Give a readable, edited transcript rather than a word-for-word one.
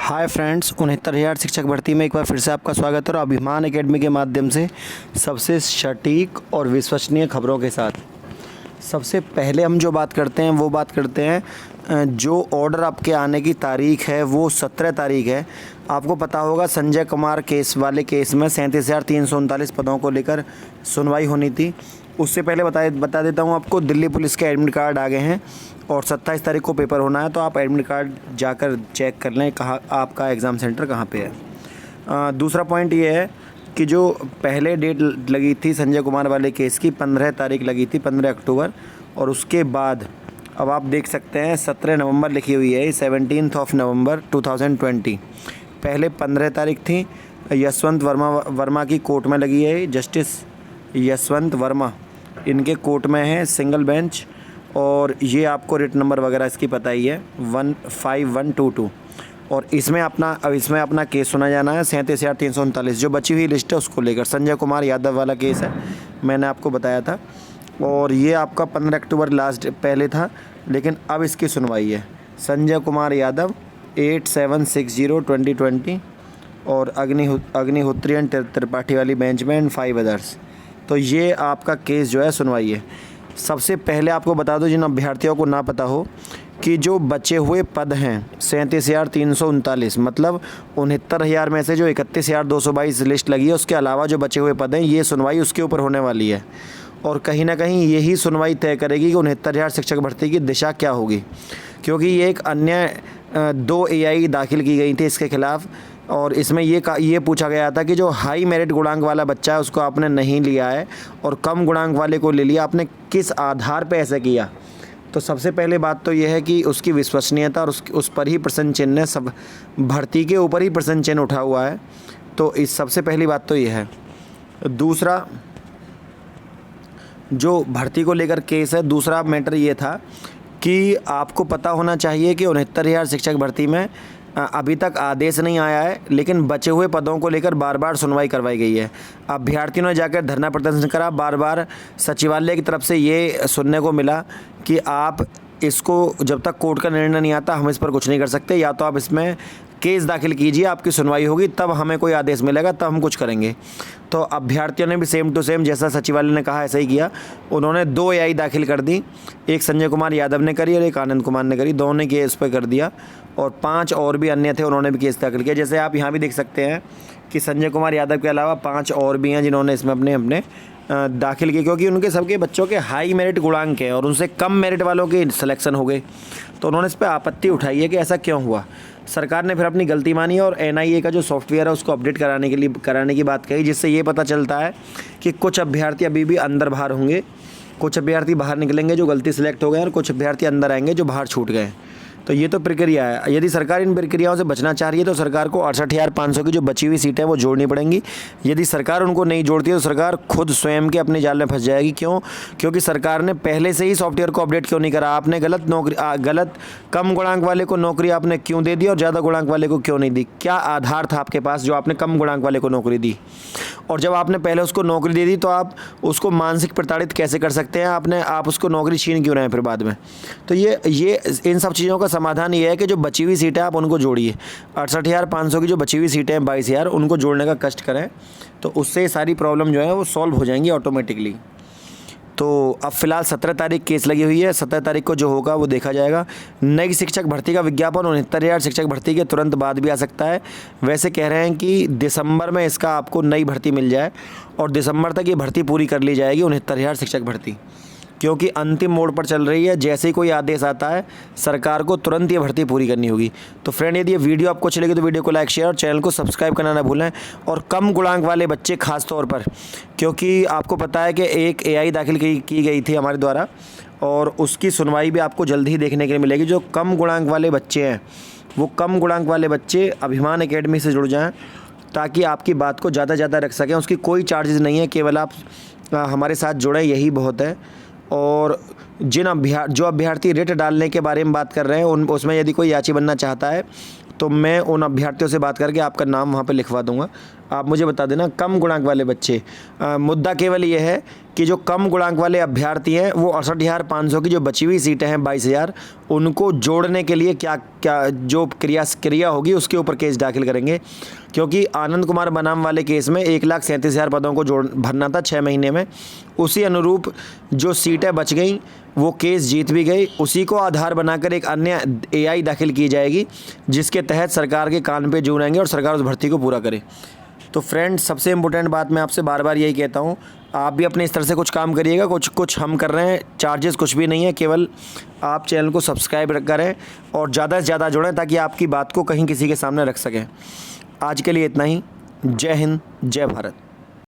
Hi friends, 69,000 शिक्षक भर्ती में एक बार फिर से आपका स्वागत है और अभिमान एकेडमी के माध्यम से सबसे सटीक और विश्वसनीय खबरों के साथ। सबसे पहले हम जो बात करते हैं वो बात करते हैं जो ऑर्डर आपके आने की तारीख है वो 17 तारीख है। आपको पता होगा संजय कुमार केस वाले केस में 37,339 पदों को लेकर सुनवाई होनी थी। उससे पहले बता देता हूँ आपको, दिल्ली पुलिस के एडमिट कार्ड आ गए हैं और 27 तारीख को पेपर होना है, तो आप एडमिट कार्ड जाकर चेक कर लें कहाँ आपका एग्ज़ाम सेंटर कहाँ पे है। दूसरा पॉइंट ये है कि जो पहले डेट लगी थी संजय कुमार वाले केस की 15 तारीख लगी थी, 15 अक्टूबर, और उसके बाद अब आप देख सकते हैं 17 नवंबर लिखी हुई है, 17 नवंबर 2020। पहले 15 तारीख थी। यशवंत वर्मा की कोर्ट में लगी है, जस्टिस यशवंत वर्मा इनके कोर्ट में है, सिंगल बेंच, और ये आपको रिट नंबर वगैरह इसकी पता ही है 15122। और इसमें अपना केस सुना जाना है 37,339। जो बची हुई लिस्ट है उसको लेकर संजय कुमार यादव वाला केस है, मैंने आपको बताया था। और ये आपका 15 अक्टूबर लास्ट पहले था, लेकिन अब इसकी सुनवाई है। संजय कुमार यादव 8760/2020 और अग्निहोत्री एंड त्रिपाठी वाली बेंच में एंड 5 अदर्स। तो ये आपका केस जो है सुनवाई है। सबसे पहले आपको बता दो, जिन अभ्यर्थियों को ना पता हो, कि जो बचे हुए पद हैं 37,339, मतलब 69,000 में से जो 31,222 लिस्ट लगी है उसके अलावा जो बचे हुए पद हैं, ये सुनवाई उसके ऊपर होने वाली है। और कहीं ना कहीं यही सुनवाई तय करेगी कि 69,000 शिक्षक भर्ती की दिशा क्या होगी, क्योंकि ये एक अन्य 2 AI दाखिल की गई थी इसके खिलाफ़। और इसमें ये पूछा गया था कि जो हाई मेरिट गुणांक वाला बच्चा है उसको आपने नहीं लिया है और कम गुणांक वाले को ले लिया, आपने किस आधार पे ऐसा किया। तो सबसे पहले बात तो ये है कि उसकी विश्वसनीयता और उस पर ही प्रश्न चिन्ह है, सब भर्ती के ऊपर ही प्रश्न चिन्ह उठा हुआ है। तो इस सबसे पहली बात तो ये है। दूसरा, जो भर्ती को लेकर केस है, दूसरा मैटर ये था कि आपको पता होना चाहिए कि 69,000 शिक्षक भर्ती में अभी तक आदेश नहीं आया है, लेकिन बचे हुए पदों को लेकर बार बार सुनवाई करवाई गई है। अभ्यर्थियों ने जाकर धरना प्रदर्शन करा, बार बार सचिवालय की तरफ से ये सुनने को मिला कि आप इसको जब तक कोर्ट का निर्णय नहीं आता हम इस पर कुछ नहीं कर सकते, या तो आप इसमें केस दाखिल कीजिए, आपकी सुनवाई होगी, तब हमें कोई आदेश मिलेगा, तब हम कुछ करेंगे। तो अभ्यर्थियों ने भी सेम टू सेम जैसा सचिवालय ने कहा ऐसा ही किया। उन्होंने 2 AI दाखिल कर दी, एक संजय कुमार यादव ने करी और एक आनंद कुमार ने करी, दोनों ने केस पर कर दिया। और 5 और भी अन्य थे, उन्होंने भी केस दाखिल किया। जैसे आप यहाँ भी देख सकते हैं कि संजय कुमार यादव के अलावा 5 और भी हैं जिन्होंने इसमें अपने दाखिल किए, क्योंकि उनके सबके बच्चों के हाई मेरिट गुणांक हैं और उनसे कम मेरिट वालों के सिलेक्शन हो गए। तो उन्होंने इस पर आपत्ति उठाई है कि ऐसा क्यों हुआ। सरकार ने फिर अपनी गलती मानी और NIA का जो सॉफ्टवेयर है उसको अपडेट कराने की बात कही, जिससे ये पता चलता है कि कुछ अभ्यर्थी अभी भी अंदर बाहर होंगे, कुछ अभ्यर्थी बाहर निकलेंगे जो गलती सेलेक्ट हो गए और कुछ अभ्यर्थी अंदर आएंगे जो बाहर छूट गए। तो ये तो प्रक्रिया है। यदि सरकार इन प्रक्रियाओं से बचना चाह रही है तो सरकार को 68,500 की जो बची हुई सीटें हैं वो जोड़नी पड़ेंगी। यदि सरकार उनको नहीं जोड़ती है तो सरकार खुद स्वयं के अपने जाल में फंस जाएगी। क्यों? क्योंकि सरकार ने पहले से ही सॉफ्टवेयर को अपडेट क्यों नहीं करा। आपने गलत कम गुणांक वाले को नौकरी आपने क्यों दे दी और ज़्यादा गुणांक वाले को क्यों नहीं दी? क्या आधार था आपके पास जो आपने कम गुणांक वाले को नौकरी दी? और जब आपने पहले उसको नौकरी दे दी तो आप उसको मानसिक प्रताड़ित कैसे कर सकते हैं? आप उसको नौकरी छीन क्यों रहे हैं फिर बाद में? तो ये इन सब चीज़ों का समाधान ये है कि जो बची हुई सीटें आप उनको जोड़िए। 68,500 की जो बची हुई सीटें हैं 22,000, उनको जोड़ने का कष्ट करें, तो उससे सारी प्रॉब्लम जो है वो सॉल्व हो जाएंगी ऑटोमेटिकली। तो अब फ़िलहाल 17 तारीख केस लगी हुई है, 17 तारीख को जो होगा वो देखा जाएगा। नई शिक्षक भर्ती का विज्ञापन 69,000 शिक्षक भर्ती के तुरंत बाद भी आ सकता है। वैसे कह रहे हैं कि दिसंबर में इसका आपको नई भर्ती मिल जाए और दिसंबर तक ये भर्ती पूरी कर ली जाएगी 69,000 शिक्षक भर्ती, क्योंकि अंतिम मोड़ पर चल रही है। जैसे ही कोई आदेश आता है सरकार को तुरंत ये भर्ती पूरी करनी होगी। तो फ्रेंड, यदि ये वीडियो आपको अच्छी लगी तो वीडियो को लाइक, शेयर और चैनल को सब्सक्राइब करना ना भूलें। और कम गुणांक वाले बच्चे खास तौर पर, क्योंकि आपको पता है कि एक AI दाखिल की गई थी हमारे द्वारा और उसकी सुनवाई भी आपको जल्द ही देखने के लिए मिलेगी। जो कम गुणांक वाले बच्चे हैं वो कम गुणांक वाले बच्चे अभिमान एकेडमी से जुड़ जाएँ, ताकि आपकी बात को ज़्यादा से ज़्यादा रख सकें। उसकी कोई चार्जेस नहीं है, केवल आप हमारे साथ जुड़ें, यही बहुत है। और जो अभ्यर्थी रिट डालने के बारे में बात कर रहे हैं उसमें यदि कोई याची बनना चाहता है तो मैं उन अभ्यर्थियों से बात करके आपका नाम वहाँ पे लिखवा दूंगा। आप मुझे बता देना। कम गुणांक वाले बच्चे, मुद्दा केवल ये है कि जो कम गुणांक वाले अभ्यर्थी हैं वो 68,500 की जो बची हुई सीटें हैं 22,000, उनको जोड़ने के लिए क्या क्या जो क्रिया होगी उसके ऊपर केस दाखिल करेंगे। क्योंकि आनंद कुमार बनाम वाले केस में 1,37,000 पदों को भरना था 6 महीने में, उसी अनुरूप जो सीटें बच गई वो केस जीत भी गई, उसी को आधार बनाकर एक अन्य AI दाखिल की जाएगी जिसके तहत सरकार के कान पे जूं रहेंगे और सरकार उस भर्ती को पूरा करे। तो फ्रेंड्स, सबसे इम्पोर्टेंट बात मैं आपसे बार बार यही कहता हूँ, आप भी अपने इस तरह से कुछ काम करिएगा। कुछ हम कर रहे हैं, चार्जेस कुछ भी नहीं है, केवल आप चैनल को सब्सक्राइब करें और ज़्यादा से ज़्यादा जुड़ें ताकि आपकी बात को कहीं किसी के सामने रख सकें। आज के लिए इतना ही। जय हिंद, जय भारत।